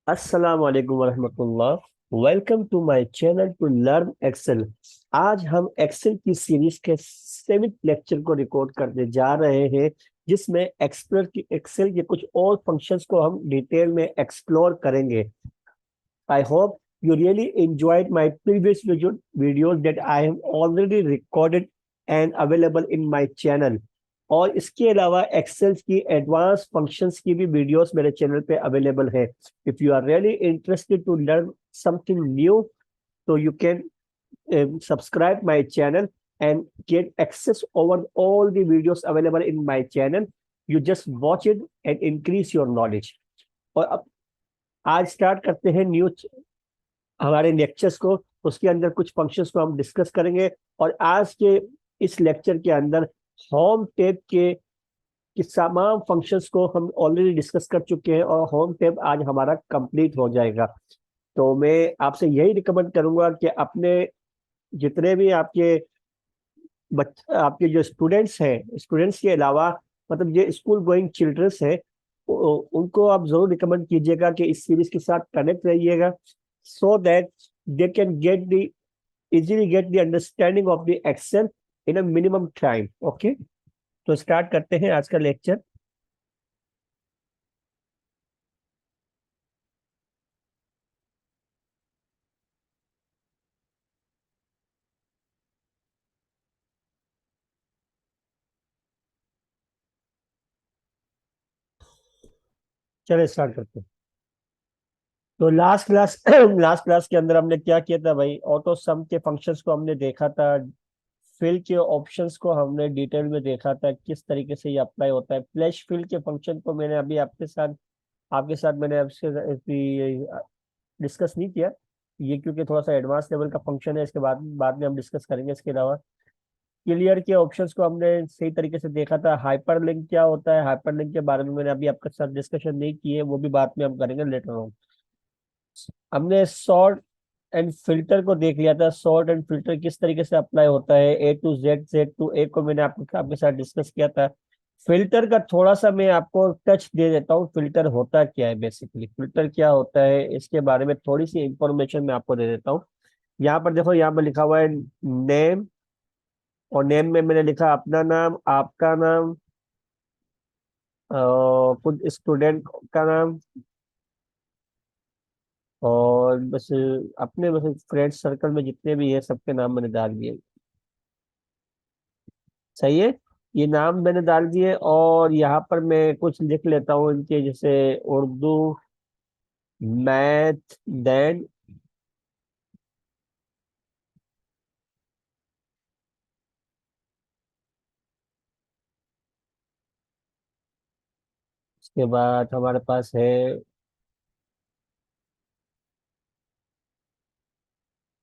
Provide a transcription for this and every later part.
अस्सलाम वालेकुम वरहमतुल्लाह। Welcome to my channel to learn Excel. आज हम एक्सेल की सीरीज के 7th लेक्चर को रिकॉर्ड करने जा रहे हैं, जिसमें एक्सेल के कुछ और फंक्शंस को हम डिटेल में एक्सप्लोर करेंगे। I hope you really enjoyed my previous videos that I have already recorded and available in my channel। और इसके अलावा एक्सेल की एडवांस फंक्शंस की भी वीडियोस मेरे चैनल पे अवेलेबल है। If you are really interested to learn something new, so you can subscribe my channel and get access over all the videos available in my channel। You just watch it and increase your knowledge। और अब आज start करते हैं new हमारे lectures को। उसके अंदर कुछ फंक्शंस को हम डिस्कस करेंगे। और आज के इस लेक्चर के अंदर होम टैब के तमाम फंक्शंस को हम ऑलरेडी डिस्कस कर चुके हैं और होम टैब आज हमारा कंप्लीट हो जाएगा। तो मैं आपसे यही रिकमेंड करूंगा कि अपने जितने भी आपके जो स्टूडेंट्स हैं, स्टूडेंट्स के अलावा मतलब जो स्कूल गोइंग चिल्ड्रंस हैं, उनको आप जरूर रिकमेंड कीजिएगा कि इस सीरीज के साथ कनेक्ट रहिएगा, so that they can get the easily get the understanding of the Excel in a minimum time. Okay, तो स्टार्ट करते हैं आज का लेक्चर। चलिए स्टार्ट करते हैं। तो लास्ट क्लास लास्ट क्लास के अंदर हमने क्या किया था भाई? ऑटो सम के फंक्शंस को हमने देखा था। फिल के ऑप्शंस को हमने डिटेल में देखा था, किस तरीके से ये अप्लाई होता है। फ्लैश फिल के फंक्शन को मैंने अभी आपके साथ मैंने आपसे डिस्कस नहीं किया ये, क्योंकि थोड़ा सा एडवांस लेवल का फंक्शन है। इसके बाद में हम डिस्कस करेंगे। इसके अलावा क्लियर के ऑप्शंस को हमने सही तरीके से देखा था। हाइपरलिंक क्या होता है, हाइपरलिंक के बारे में मैंने अभी आपके साथ डिस्कशन नहीं की है, वो भी बाद में हम करेंगे लेटर ऑन। हमने सॉर्ट एंड फिल्टर को देख लिया था। सॉर्ट एंड फिल्टर किस तरीके से अप्लाई होता है, ए टू जेड, जेड टू ए को मैंने आपके साथ डिस्कस किया था। फिल्टर का थोड़ा सा मैं आपको टच दे देता हूँ। फिल्टर होता क्या है, बेसिकली फिल्टर क्या होता है इसके बारे में थोड़ी सी इंफॉर्मेशन मैं आपको दे देता हूँ। यहाँ पर देखो, यहाँ पर लिखा हुआ है नेम, और नेम में मैंने लिखा अपना नाम, आपका नाम, खुद स्टूडेंट का नाम, और बस अपने बस फ्रेंड सर्कल में जितने भी है सबके नाम मैंने डाल दिए। सही है, ये नाम मैंने डाल दिए। और यहाँ पर मैं कुछ लिख लेता हूँ इनके, जैसे उर्दू, मैथ, देन उसके बाद हमारे पास है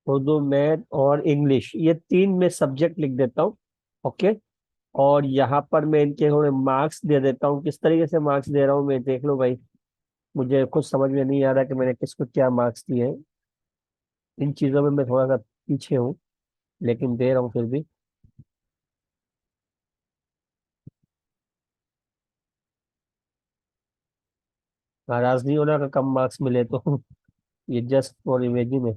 उर्दू, मैथ और इंग्लिश, ये तीन मैं सब्जेक्ट लिख देता हूँ। ओके, और यहाँ पर मैं इनके थोड़े मार्क्स दे देता हूँ। किस तरीके से मार्क्स दे रहा हूँ मैं देख लो भाई, मुझे कुछ समझ में नहीं आ रहा कि मैंने किसको क्या मार्क्स दिए हैं। इन चीज़ों में मैं थोड़ा सा पीछे हूँ, लेकिन दे रहा हूँ फिर भी। नाराज नहीं होना अगर कम मार्क्स मिले तो ये जस्ट फॉर इमेजिन है।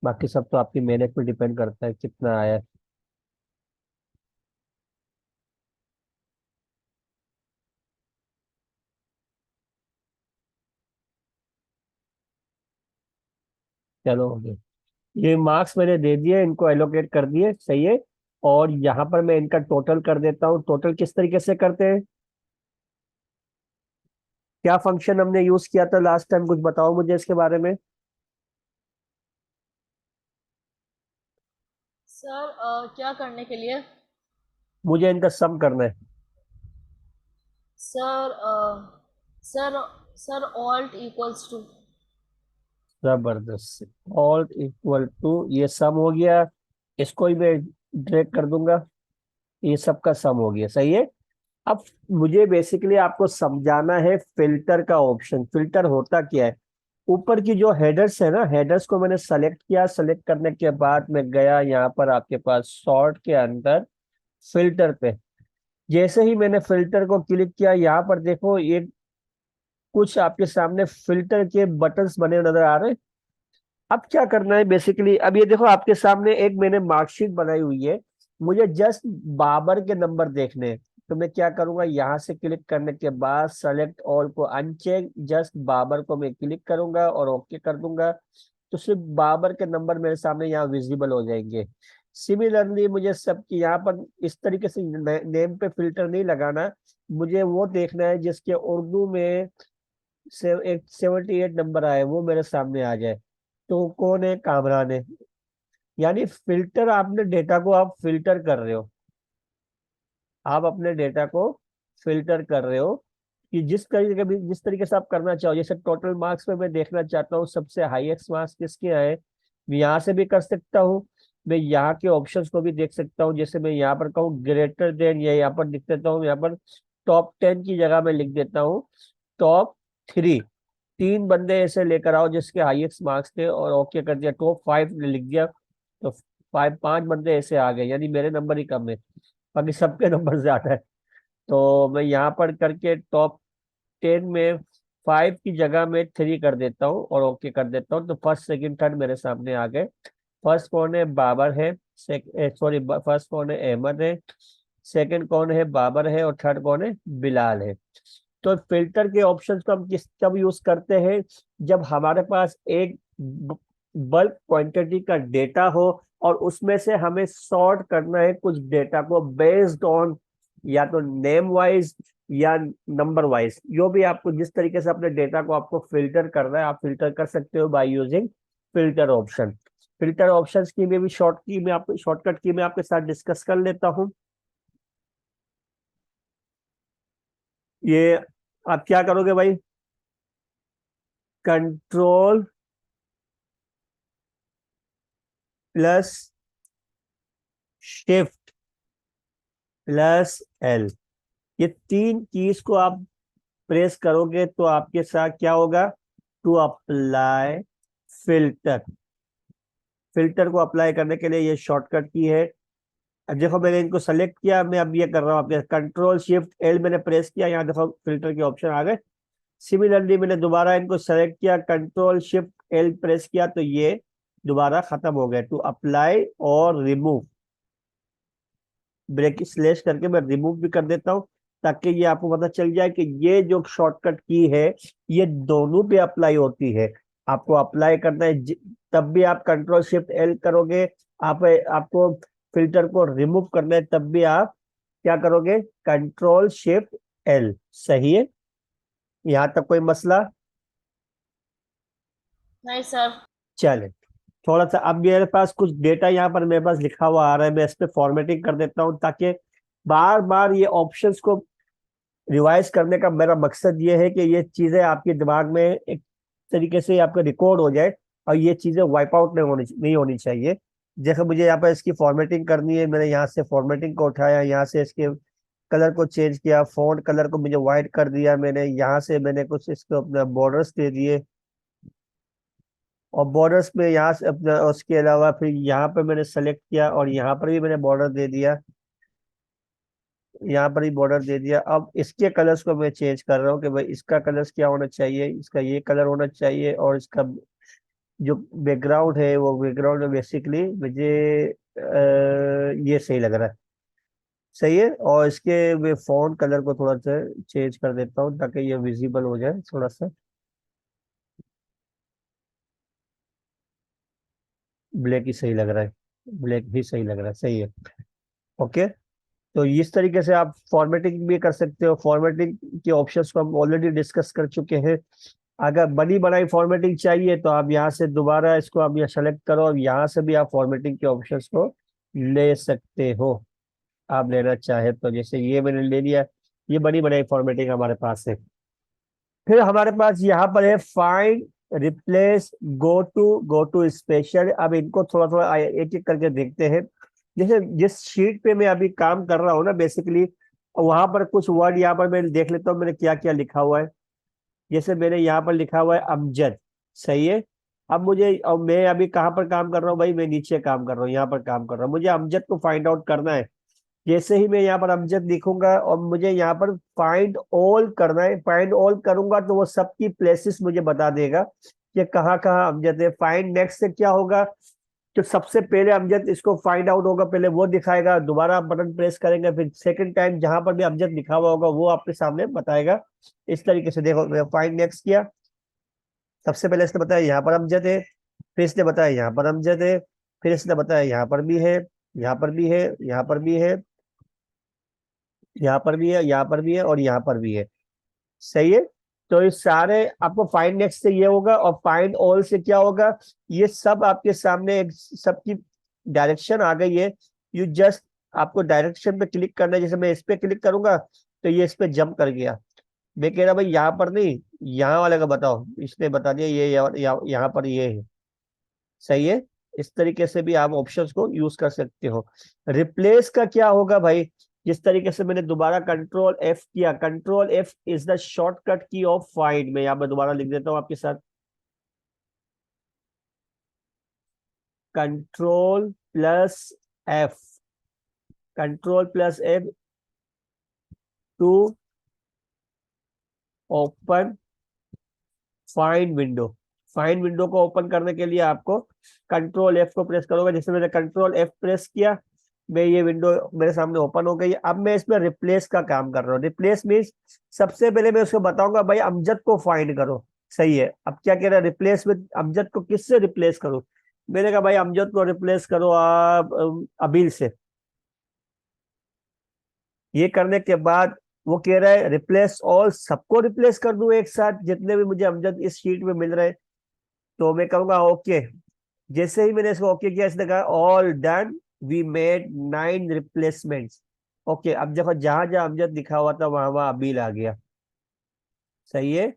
बाकी सब तो आपकी मेहनत पे डिपेंड करता है कितना आया है। चलो हो गया। ये मार्क्स मैंने दे दिए, इनको एलोकेट कर दिए, सही है। और यहाँ पर मैं इनका टोटल कर देता हूँ। टोटल किस तरीके से करते हैं, क्या फंक्शन हमने यूज किया था लास्ट टाइम, कुछ बताओ मुझे इसके बारे में। सर क्या करने के लिए? मुझे इनका सम करना है। Sir sir sir alt equals to. जबरदस्त, ऑल इक्वल टू, ये सम हो गया। इसको ही मैं ड्रैग कर दूंगा, ये सबका सम हो गया, सही है। अब मुझे बेसिकली आपको समझाना है फिल्टर का ऑप्शन। फिल्टर होता क्या है? ऊपर की जो हेडर्स है ना, हेडर्स को मैंने सेलेक्ट किया। सेलेक्ट करने के बाद मैं गया यहाँ पर आपके पास सॉर्ट के अंदर फिल्टर पे। जैसे ही मैंने फिल्टर को क्लिक किया, यहाँ पर देखो ये कुछ आपके सामने फिल्टर के बटन्स बने हुए नजर आ रहे हैं। अब क्या करना है बेसिकली, अब ये देखो आपके सामने एक मैंने मार्कशीट बनाई हुई है। मुझे जस्ट बाबर के नंबर देखने हैं। तो मैं क्या करूंगा, यहाँ से क्लिक करने के बाद सेलेक्ट ऑल को अनचेक, जस्ट बाबर को मैं क्लिक करूंगा और ओके कर दूंगा। तो सिर्फ बाबर के नंबर मेरे सामने यहाँ विजिबल हो जाएंगे। सिमिलरली मुझे सबकी यहाँ पर इस तरीके से नेम पे फिल्टर नहीं लगाना। मुझे वो देखना है जिसके उर्दू में एक 78 नंबर आए, वो मेरे सामने आ जाए। तो कौन है, कामरान है। यानी फिल्टर, आपने डेटा को आप फिल्टर कर रहे हो। आप अपने डेटा को फिल्टर कर रहे हो कि जिस तरीके से आप करना चाहो। जैसे टोटल मार्क्स में मैं देखना चाहता हूँ सबसे हाईएस्ट मार्क्स किसके आए, मैं यहाँ से भी कर सकता हूँ। मैं यहाँ के ऑप्शंस को भी देख सकता हूँ। जैसे मैं यहाँ पर कहूँ ग्रेटर देन, या यहाँ पर लिख देता हूँ, यहाँ पर टॉप 10 की जगह मैं लिख देता हूँ टॉप 3। 3 बंदे ऐसे लेकर आओ जिसके हाईएस्ट मार्क्स थे, और ओके कर दिया। टॉप 5 ने लिख दिया, तो 5 बंदे ऐसे आ गए, यानी मेरे नंबर ही कम है, बाकी सबके नंबर ज्यादा है। तो मैं यहाँ पर करके टॉप 10 में 5 की जगह में 3 कर देता हूँ और ओके कर देता हूँ। तो फर्स्ट सेकंड थर्ड मेरे सामने आ गए। फर्स्ट कौन है, बाबर है। सॉरी, फर्स्ट कौन है, अहमद है। सेकंड कौन है, बाबर है। और थर्ड कौन है, बिलाल है। तो फिल्टर के ऑप्शंस को हम किस कब यूज करते हैं, जब हमारे पास एक बल्क क्वांटिटी का डेटा हो और उसमें से हमें सॉर्ट करना है कुछ डेटा को बेस्ड ऑन या तो नेम वाइज या नंबर वाइज। जो भी आपको जिस तरीके से अपने डेटा को आपको फिल्टर करना है, आप फिल्टर कर सकते हो by using filter option. Filter options की मैं भी शॉर्टकट की मैं आपके साथ डिस्कस कर लेता हूँ। ये आप क्या करोगे भाई, control plus shift plus L, ये 3 कीज को आप प्रेस करोगे तो आपके साथ क्या होगा, टू अप्लाई फिल्टर। फिल्टर को अप्लाई करने के लिए ये शॉर्टकट की है। अब देखो मैंने इनको सेलेक्ट किया, मैं अब ये कर रहा हूँ, आपके कंट्रोल शिफ्ट एल मैंने प्रेस किया, यहाँ देखो फिल्टर के ऑप्शन आ गए। सिमिलरली मैंने दोबारा इनको सेलेक्ट किया, कंट्रोल शिफ्ट एल प्रेस किया, तो ये दोबारा खत्म हो गए। टू अप्लाई और रिमूव, ब्रेक स्लैश करके मैं रिमूव भी कर देता हूँ, ताकि ये आपको पता चल जाए कि ये जो शॉर्टकट की है ये दोनों पे अप्लाई होती है। आपको अप्लाई करना है तब भी आप कंट्रोल शिफ्ट एल करोगे। आपको फिल्टर को रिमूव करना है तब भी आप क्या करोगे, कंट्रोल शिफ्ट एल। सही है, यहाँ तक कोई मसला। नहीं सर। चले, थोड़ा सा अब मेरे पास कुछ डेटा यहाँ पर मेरे पास लिखा हुआ आ रहा है, मैं इस पे फॉर्मेटिंग कर देता हूँ, ताकि बार बार ये ऑप्शंस को रिवाइज करने का मेरा मकसद ये है कि ये चीजें आपके दिमाग में एक तरीके से आपका रिकॉर्ड हो जाए, और ये चीजें वाइप आउट नहीं होनी चाहिए। जैसे मुझे यहाँ पर इसकी फॉर्मेटिंग करनी है, मैंने यहाँ से फॉर्मेटिंग को उठाया, यहाँ से इसके कलर को चेंज किया, फॉन्ट कलर को मुझे व्हाइट कर दिया मैंने, यहाँ से मैंने कुछ इसको अपना बॉर्डर्स दे दिए, और बॉर्डर्स में यहाँ से अपना उसके अलावा फिर यहाँ पे मैंने सेलेक्ट किया और यहाँ पर भी मैंने बॉर्डर दे दिया, यहाँ पर ही बॉर्डर दे दिया। अब इसके कलर्स को मैं चेंज कर रहा हूँ कि भाई इसका कलर्स क्या होना चाहिए, इसका ये कलर होना चाहिए, और इसका जो बैकग्राउंड है वो बैकग्राउंड में बेसिकली मुझे ये सही लग रहा है। सही है, और इसके मैं फॉन्ट कलर को थोड़ा सा चेंज कर देता हूँ ताकि ये विजिबल हो जाए थोड़ा सा। ब्लैक ही सही लग रहा है, ब्लैक ही सही लग रहा है, सही है। ओके, तो इस तरीके से आप फॉर्मेटिंग भी कर सकते हो। फॉर्मेटिंग के ऑप्शंस को हम ऑलरेडी डिस्कस कर चुके हैं। अगर बनी बनाई फॉर्मेटिंग चाहिए तो आप यहाँ से दोबारा इसको आप यहाँ सेलेक्ट करो, और यहाँ से भी आप फॉर्मेटिंग के ऑप्शंस को ले सकते हो, आप लेना चाहे तो। जैसे ये मैंने ले लिया, ये बनी बनाई फॉर्मेटिंग हमारे पास है। फिर हमारे पास यहाँ पर है find, replace, go to special. अब इनको थोड़ा थोड़ा एक एक करके देखते हैं। जैसे जिस शीट पे मैं अभी काम कर रहा हूँ ना बेसिकली, वहां पर कुछ वर्ड यहाँ पर मैं देख लेता हूँ मैंने क्या क्या लिखा हुआ है। जैसे मैंने यहाँ पर लिखा हुआ है अमजद। सही है, अब मुझे, और मैं अभी कहाँ पर काम कर रहा हूँ भाई, मैं नीचे काम कर रहा हूँ, यहाँ पर काम कर रहा हूँ, मुझे अमजद को फाइंड आउट करना है। जैसे ही मैं यहाँ पर अमजद लिखूंगा और मुझे यहाँ पर फाइंड ऑल करना है, फाइंड ऑल करूंगा तो वो सबकी प्लेसेस मुझे बता देगा कि कहाँ कहाँ अमजद है। फाइंड नेक्स्ट से क्या होगा, तो सबसे पहले अमजद इसको फाइंड आउट होगा, पहले वो दिखाएगा, दोबारा आप बटन प्रेस करेंगे, फिर सेकंड टाइम जहां पर भी अमजद लिखा हुआ होगा वो आपके सामने बताएगा। इस तरीके से देखो, मैं फाइंड नेक्स्ट किया, सबसे पहले इसने बताया यहाँ पर अमजद है, फिर इसने बताया यहाँ पर अमजद है, फिर इसने बताया यहाँ पर भी है, यहाँ पर भी है, यहाँ पर भी है, यहाँ पर भी है, यहाँ पर भी है और यहाँ पर भी है। सही है। तो ये सारे आपको फाइंड नेक्स्ट से ये होगा, और फाइंड ऑल से क्या होगा, ये सब आपके सामने एक सबकी डायरेक्शन आ गई है। यू जस्ट आपको डायरेक्शन पे क्लिक करना है, जैसे मैं इस पे क्लिक करूंगा तो ये इस पे जंप कर गया। मैं कह रहा भाई यहाँ पर नहीं, यहाँ वाले का बताओ, इसने बता दिया ये यहाँ पर ये है। सही है। इस तरीके से भी आप ऑप्शंस को यूज कर सकते हो। रिप्लेस का क्या होगा भाई, जिस तरीके से मैंने दोबारा कंट्रोल एफ किया, control F is the shortcut की ऑफ फाइंड। मैं यहाँ पर दोबारा लिख देता हूँ आपके साथ, control plus F, control plus F two open find window. Find window को ओपन करने के लिए आपको कंट्रोल एफ को प्रेस करोगे। जैसे मैंने कंट्रोल एफ प्रेस किया, मैं ये विंडो मेरे सामने ओपन हो गई। अब मैं इसमें रिप्लेस का काम कर रहा हूँ। रिप्लेस मीन्स सबसे पहले मैं उसको बताऊंगा भाई अमजद को फाइंड करो। सही है। अब क्या कह रहा है, रिप्लेस विद अमजद को किससे रिप्लेस करूं। मैंने कहा भाई अमजद को रिप्लेस करो आप अबील से। ये करने के बाद वो कह रहा है रिप्लेस ऑल, सबको रिप्लेस कर दूं एक साथ जितने भी मुझे अमजद इस शीट में मिल रहे हैं। तो मैं कहूंगा ओके। जैसे ही मैंने इसको ओके किया, इसने कहा all done, we made 9 replacements. Okay, अब देखो जहां जहां अमजद लिखा हुआ था वहां वहां अबील आ गया। सही है।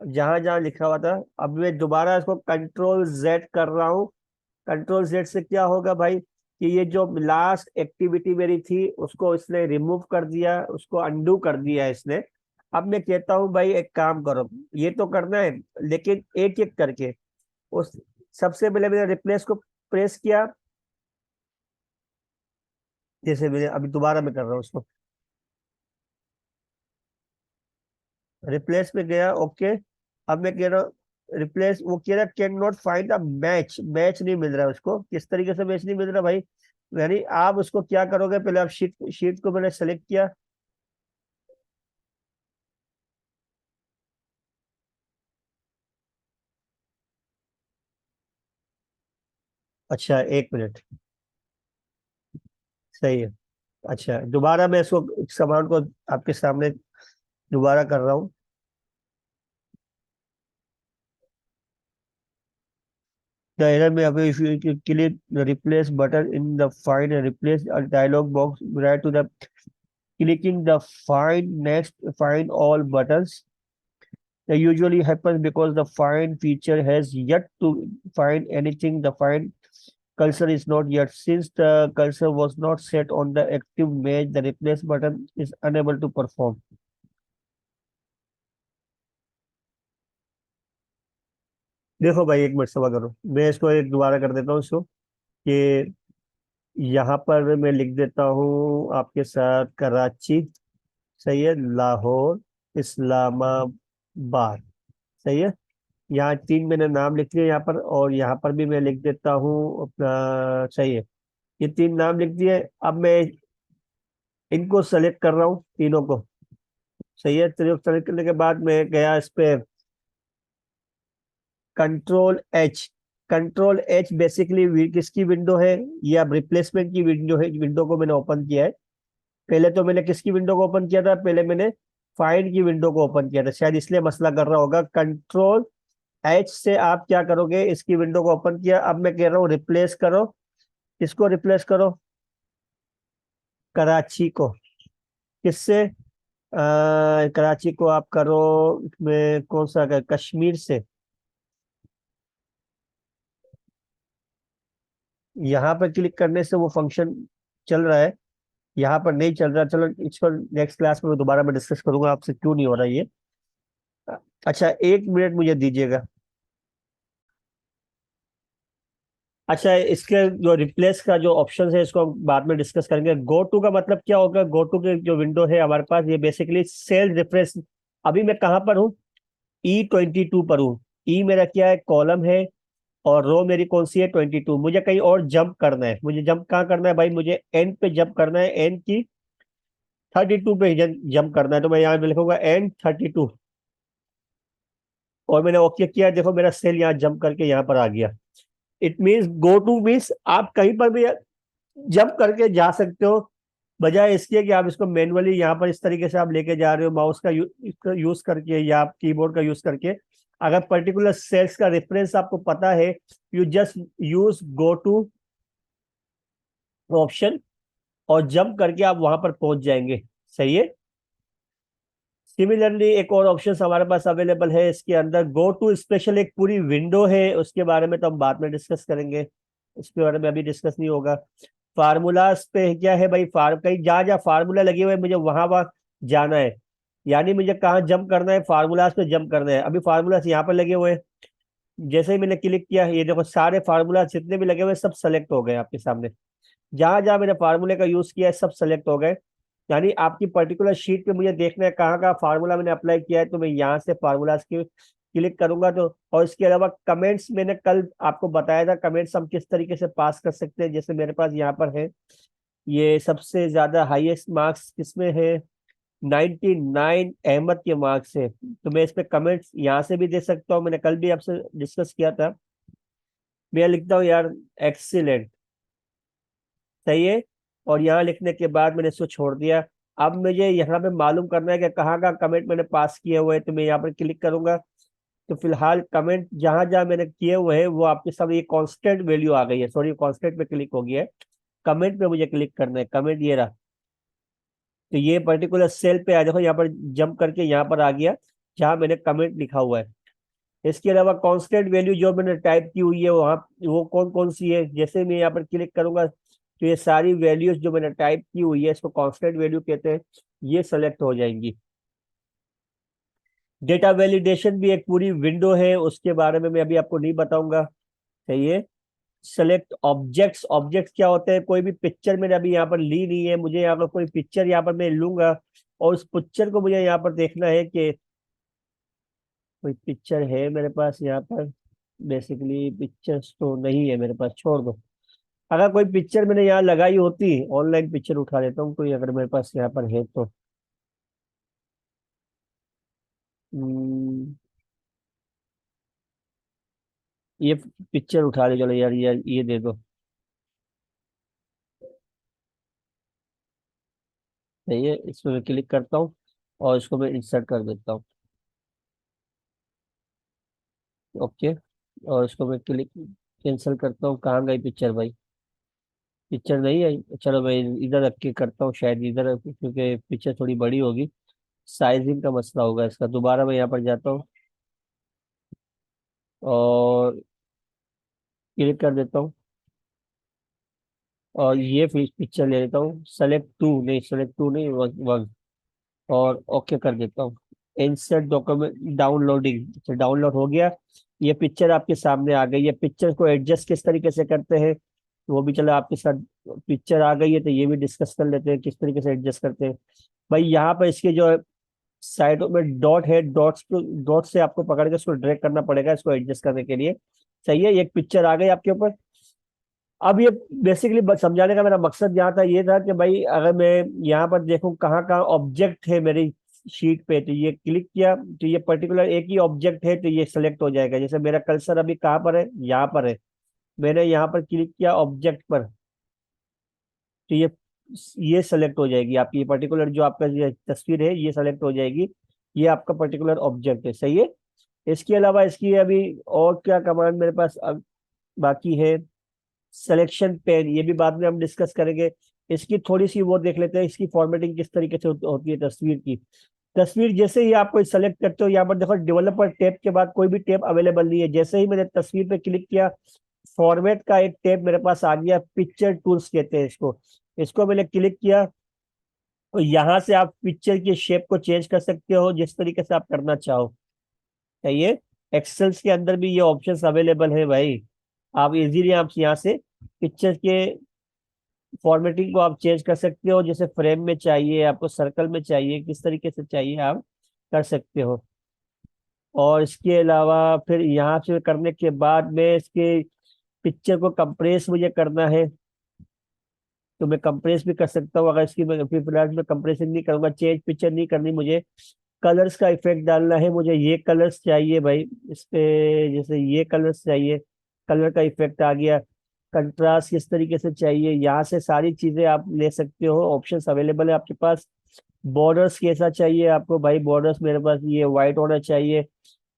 जहां जहां लिखा हुआ था, अब मैं दोबारा इसको कंट्रोल जेड कर रहा हूँ। कंट्रोल जेड से क्या होगा भाई, कि ये जो लास्ट एक्टिविटी मेरी थी उसको इसने रिमूव कर दिया, उसको अंडू कर दिया इसने। अब मैं कहता हूँ भाई एक काम करो, ये तो करना है लेकिन एक एक करके। उस सबसे पहले मैंने रिप्लेस को प्रेस किया, जैसे मैंने अभी दोबारा मैं कर रहा हूँ उसको, रिप्लेस में गया। ओके, अब मैं कह रहा हूँ रिप्लेस, वो कह रहा can not find a match, match नहीं मिल रहा है उसको। किस तरीके से मैच नहीं मिल रहा भाई, यानी आप उसको क्या करोगे, पहले आप शीट शीट को मैंने सेलेक्ट किया। अच्छा एक मिनट, सही है। अच्छा दोबारा मैं इसको सामान को आपके सामने दोबारा कर रहा हूँ। The error may appear if you click the replace button in the find and replace a dialog box prior to the clicking the find next find all buttons. That usually happens because the find feature has yet to find anything. The find cursor is not yet. Since the cursor was not set on the active image, the replace button is unable to perform. देखो भाई एक minute सभा करो, मैं इसको एक दोबारा कर देता हूँ इसको, कि यहाँ पर मैं लिख देता हूँ आपके साथ कराची। सही है। लाहौर, इस्लामाबाद। सही है। यहाँ 3 मैंने नाम लिख दिए यहाँ पर, और यहाँ पर भी मैं लिख देता हूँ अपना। सही है। ये 3 नाम लिख दिए। अब मैं इनको सेलेक्ट कर रहा हूँ तीनों को। सही है। तीनों सेलेक्ट करने के बाद मैं गया इस पे control H. Control H basically किसकी विंडो है, ये अब रिप्लेसमेंट की विंडो है, विंडो को मैंने ओपन किया है। पहले तो मैंने किसकी विंडो को ओपन किया था, पहले मैंने फाइंड की विंडो को ओपन किया था, शायद इसलिए मसला कर रहा होगा। कंट्रोल एच से आप क्या करोगे, इसकी विंडो को ओपन किया। अब मैं कह रहा हूँ रिप्लेस करो, किसको रिप्लेस करो, कराची को। किससे, कराची को आप करो, में कौन सा कश्मीर से। यहाँ पर क्लिक करने से वो फंक्शन चल रहा है, यहाँ पर नहीं चल रहा। चलो इसको नेक्स्ट क्लास में दोबारा मैं डिस्कस करूंगा आपसे क्यों नहीं हो रहा ये। अच्छा एक मिनट मुझे दीजिएगा। अच्छा, इसके जो रिप्लेस का जो ऑप्शन है इसको हम बाद में डिस्कस करेंगे। गो टू का मतलब क्या होगा? गो टू की जो विंडो है हमारे पास, ये बेसिकली सेल रेफरेंस। अभी मैं कहाँ पर हूँ? E22 पर हूँ। ई मेरा क्या है? कॉलम है। और रो मेरी कौन सी है? 22। मुझे कहीं और जंप करना है। मुझे जंप कहाँ करना है भाई? मुझे एन पे जंप करना है, एन की 32 पे जंप करना है। तो मैं यहाँ पे लिखूंगा N32। और मैंने ओके किया, देखो मेरा सेल यहाँ जंप करके यहाँ पर आ गया। It means go two means आप कहीं पर भी जंप करके जा सकते हो, बजाय इसके कि आप इसको मैनुअली यहाँ पर इस तरीके से आप लेके जा रहे हो, माउस का यूज करके या आप कीबोर्ड का यूज करके। अगर पर्टिकुलर सेल्स का रेफरेंस आपको पता है, you just use go to option और जंप करके आप वहां पर पहुंच जाएंगे। सही है। सिमिलरली एक और ऑप्शन हमारे पास अवेलेबल है इसके अंदर, गो टू स्पेशल, एक पूरी विंडो है, उसके बारे में तो हम बाद में डिस्कस करेंगे। इसके बारे में अभी डिस्कस नहीं होगा। फार्मूलाज पे क्या है भाई? कहीं जहाँ जहाँ फार्मूला लगे हुए हैं, मुझे वहां वहां जाना है। यानी मुझे कहाँ जंप करना है? फार्मूलाज पे जंप करना है। अभी फार्मूलाज यहाँ पर लगे हुए हैं। जैसे ही मैंने क्लिक किया, ये देखो सारे फार्मूलाज जितने भी लगे हुए हैं सब सेलेक्ट हो गए आपके सामने। जहां जहां मैंने फार्मूले का यूज किया है सब सेलेक्ट हो गए। यानी आपकी पर्टिकुलर शीट पे मुझे देखना है कहाँ कहाँ फार्मूला मैंने अप्लाई किया है, तो मैं यहाँ से फार्मूलाज की क्लिक करूंगा। तो और इसके अलावा कमेंट्स, मैंने कल आपको बताया था कमेंट्स हम किस तरीके से पास कर सकते हैं। जैसे मेरे पास यहाँ पर है, ये सबसे ज्यादा हाईएस्ट मार्क्स किसमें है? 99 अहमद के मार्क्स है। तो मैं इस पे कमेंट्स यहाँ से भी दे सकता हूँ। मैंने कल भी आपसे डिस्कस किया था। मैं लिखता हूँ यार एक्सीलेंट। सही है। और यहाँ लिखने के बाद मैंने इसको छोड़ दिया। अब मुझे यहाँ पे मालूम करना है कि कहाँ का कमेंट मैंने पास किए हुए हैं, तो मैं यहाँ पर क्लिक करूंगा। तो फिलहाल कमेंट जहां जहां मैंने किए हुए हैं वो आपके सामने ये कांस्टेंट वैल्यू आ गई है। सॉरी, कांस्टेंट पे क्लिक हो गया है। कमेंट पे मुझे क्लिक करना है। कमेंट ये रहा। तो ये पर्टिकुलर सेल पे आ, देखो यहाँ पर जंप करके यहाँ पर आ गया जहां मैंने कमेंट लिखा हुआ है। इसके अलावा कांस्टेंट वैल्यू जो मैंने टाइप की हुई है वहाँ, वो कौन कौन सी है? जैसे मैं यहाँ पर क्लिक करूंगा तो ये सारी वैल्यूज जो मैंने टाइप की हुई है इसको कांस्टेंट वैल्यू कहते हैं, ये सेलेक्ट हो जाएंगी। डेटा वैलिडेशन भी एक पूरी विंडो है, उसके बारे में मैं अभी आपको नहीं बताऊंगा। सही है। सेलेक्ट ऑब्जेक्ट्स, ऑब्जेक्ट्स क्या होते हैं? कोई भी पिक्चर मैंने अभी यहाँ पर ली नहीं है, मुझे यहाँ पर कोई पिक्चर यहाँ पर मैं लूंगा और उस पिक्चर को मुझे यहाँ पर देखना है कि कोई पिक्चर है मेरे पास यहाँ पर। बेसिकली पिक्चर्स तो नहीं है मेरे पास, छोड़ दो। अगर कोई पिक्चर मैंने यहाँ लगाई होती, ऑनलाइन पिक्चर उठा लेता हूँ कोई, अगर मेरे पास यहाँ पर है तो। हम्म, ये पिक्चर उठा ले चलो यार, ये दे दो। सही है, इसमें मैं क्लिक करता हूँ और इसको मैं इंसर्ट कर देता हूँ। ओके। और इसको मैं क्लिक कैंसिल करता हूँ। कहाँ गई पिक्चर भाई? पिक्चर नहीं है। चलो मैं इधर रख के करता हूँ, शायद इधर, क्योंकि पिक्चर थोड़ी बड़ी होगी। साइजिंग का मसला होगा इसका। दोबारा मैं यहाँ पर जाता हूँ और क्लिक कर देता हूँ और ये पिक्चर ले लेता हूँ। सेलेक्ट टू नहीं, सेलेक्ट टू नहीं, वन। और ओके कर देता हूँ। इंसर्ट डॉक्यूमेंट डाउनलोडिंग, डाउनलोड हो गया। ये पिक्चर आपके सामने आ गई है। पिक्चर को एडजस्ट किस तरीके से करते हैं वो भी चलो आपके साथ। पिक्चर आ गई है तो ये भी डिस्कस कर लेते हैं किस तरीके से एडजस्ट करते हैं। भाई यहाँ पर इसके जो साइडों में डॉट है, डॉट्स को, डॉट से आपको पकड़ के इसको ड्रैग करना पड़ेगा इसको एडजस्ट करने के लिए। सही है। एक पिक्चर आ गई आपके ऊपर। अब ये बेसिकली समझाने का मेरा मकसद यहाँ था, ये था कि भाई अगर मैं यहाँ पर देखूं कहाँ कहाँ ऑब्जेक्ट है मेरी शीट पे, तो ये क्लिक किया तो ये पर्टिकुलर एक ही ऑब्जेक्ट है, तो ये सेलेक्ट हो जाएगा। जैसे मेरा कर्सर अभी कहाँ पर है? यहाँ पर है। मैंने यहाँ पर क्लिक किया ऑब्जेक्ट पर, तो ये सेलेक्ट हो जाएगी आपकी। ये पर्टिकुलर जो आपका ये तस्वीर है ये सेलेक्ट हो जाएगी। ये आपका पर्टिकुलर ऑब्जेक्ट है। सही है। इसके अलावा इसकी अभी और क्या कमांड मेरे पास बाकी है? सिलेक्शन पेन, ये भी बाद में हम डिस्कस करेंगे। इसकी थोड़ी सी वो देख लेते हैं, इसकी फॉर्मेटिंग किस तरीके से होती है तस्वीर की। तस्वीर जैसे ही आप कोई सेलेक्ट करते हो, यहाँ पर देखो डेवलपर टैब के बाद कोई भी टैब अवेलेबल नहीं है। जैसे ही मैंने तस्वीर पे क्लिक किया, फॉर्मेट का एक टैब मेरे पास आ गया, पिक्चर टूल्स कहते हैं इसको। इसको मैंने क्लिक किया और यहाँ से आप पिक्चर की शेप को चेंज कर सकते हो जिस तरीके से आप करना चाहो। सही है। एक्सेल्स के अंदर भी ये ऑप्शंस अवेलेबल है भाई। आप इजीली आप यहाँ से पिक्चर के फॉर्मेटिंग को आप चेंज कर सकते हो, जैसे फ्रेम में चाहिए आपको, सर्कल में चाहिए, किस तरीके से चाहिए आप कर सकते हो। और इसके अलावा फिर यहाँ से करने के बाद में इसके पिक्चर को कंप्रेस मुझे करना है, तो मैं कंप्रेस भी कर सकता हूँ। अगर इसकी मैं फिलहाल मैं कंप्रेशन नहीं करूंगा, चेंज पिक्चर नहीं करनी मुझे, कलर्स का इफेक्ट डालना है मुझे। ये कलर्स चाहिए भाई इस पे, जैसे ये कलर्स चाहिए, कलर का इफेक्ट आ गया। कंट्रास्ट किस तरीके से चाहिए, यहाँ से सारी चीजें आप ले सकते हो, ऑप्शंस अवेलेबल है आपके पास। बॉर्डर्स कैसा चाहिए आपको भाई, बॉर्डर्स मेरे पास ये वाइट होना चाहिए।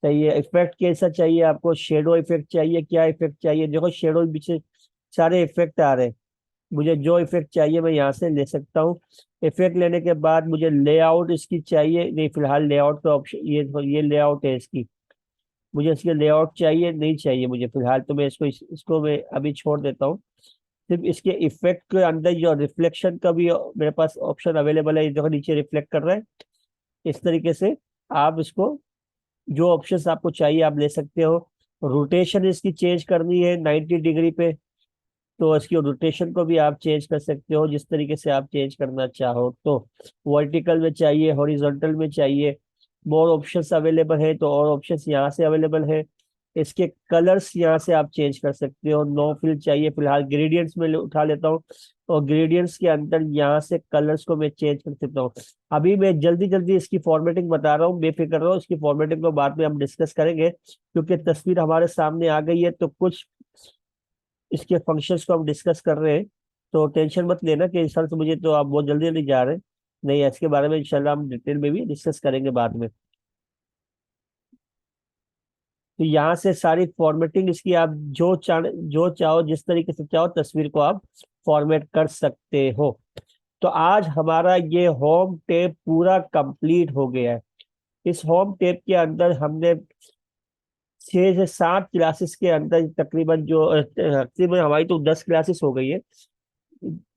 चाहिए इफेक्ट कैसा चाहिए आपको, शेडो इफेक्ट चाहिए, क्या इफेक्ट चाहिए, देखो शेडो पीछे सारे इफेक्ट आ रहे हैं। मुझे जो इफेक्ट चाहिए मैं यहाँ से ले सकता हूँ। इफेक्ट लेने के बाद मुझे लेआउट इसकी चाहिए, नहीं फिलहाल लेआउट का ऑप्शन ये लेआउट है इसकी, मुझे इसके लेआउट चाहिए नहीं चाहिए मुझे फिलहाल, तो मैं इसको मैं अभी छोड़ देता हूँ। सिर्फ इसके इफेक्ट के अंदर जो रिफ्लेक्शन का भी मेरे पास ऑप्शन अवेलेबल है, ये देखो नीचे रिफ्लेक्ट कर रहा है। इस तरीके से आप इसको जो ऑप्शंस आपको चाहिए आप ले सकते हो। रोटेशन इसकी चेंज करनी है 90 डिग्री पे, तो इसकी रोटेशन को भी आप चेंज कर सकते हो जिस तरीके से आप चेंज करना चाहो। तो वर्टिकल में चाहिए, हॉरिजॉन्टल में चाहिए, मोर ऑप्शंस अवेलेबल है, तो और ऑप्शंस यहाँ से अवेलेबल है। इसके कलर्स यहाँ से आप चेंज कर सकते हो। नो फिल चाहिए फिलहाल, ग्रेडियंट्स में उठा लेता हूँ, और ग्रेडियंट्स के अंदर यहाँ से कलर्स को मैं चेंज कर सकता हूँ। अभी मैं जल्दी जल्दी इसकी फॉर्मेटिंग बता रहा हूँ, बेफिक्र रहो, इसकी फॉर्मेटिंग को बाद में हम डिस्कस करेंगे, क्योंकि तस्वीर हमारे सामने आ गई है, तो कुछ इसके फंक्शंस को हम डिस्कस कर रहे हैं। तो टेंशन मत लेना कि इस साल से मुझे तो आप बहुत जल्दी नहीं जा रहे, नहीं इसके बारे में इंशाल्लाह हम डिटेल में भी डिस्कस करेंगे बाद में। तो यहाँ से सारी फॉर्मेटिंग इसकी आप जो चाहो जिस तरीके से चाहो तस्वीर को आप फॉर्मेट कर सकते हो। तो आज हमारा ये होम टेप पूरा कंप्लीट हो गया है। इस होम टेप के अंदर हमने 6 से 7 क्लासेस के अंदर तकरीबन तकरीबन हमारी तो 10 क्लासेस हो गई है,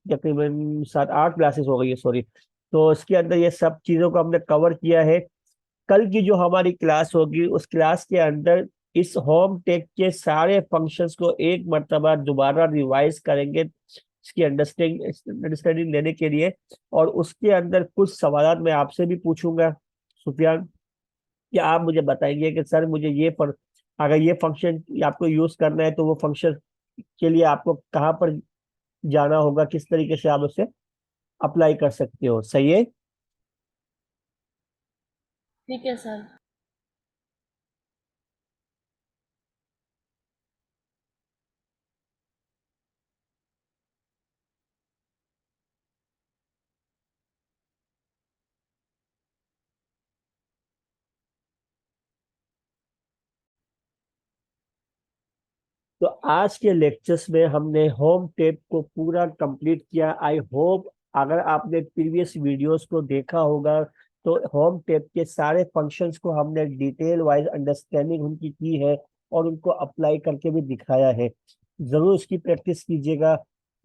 तकरीबन 7 8 क्लासेस हो गई है सॉरी। तो इसके अंदर ये सब चीजों को हमने कवर किया है। कल की जो हमारी क्लास होगी उस क्लास के अंदर इस होम टेक के सारे फंक्शंस को एक मर्तबा दोबारा रिवाइज करेंगे, इसकी अंडरस्टैंडिंग लेने के लिए। और उसके अंदर कुछ सवाल मैं आपसे भी पूछूंगा सुफियान, कि आप मुझे बताएंगे कि सर मुझे अगर ये फंक्शन आपको यूज करना है तो वो फंक्शन के लिए आपको कहाँ पर जाना होगा, किस तरीके से आप उसे अप्लाई कर सकते हो, सही है। ठीक है सर। तो आज के लेक्चर्स में हमने होम टेप को पूरा कंप्लीट किया। आई होप अगर आपने प्रीवियस वीडियोस को देखा होगा तो होम टेप के सारे फंक्शंस को हमने डिटेल वाइज अंडरस्टैंडिंग उनकी की है, और उनको अप्लाई करके भी दिखाया है। जरूर इसकी प्रैक्टिस कीजिएगा।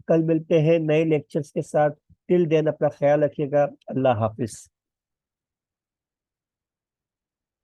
कल मिलते हैं नए लेक्चर्स के साथ। टिल देन अपना ख्याल रखिएगा। अल्लाह हाफिज।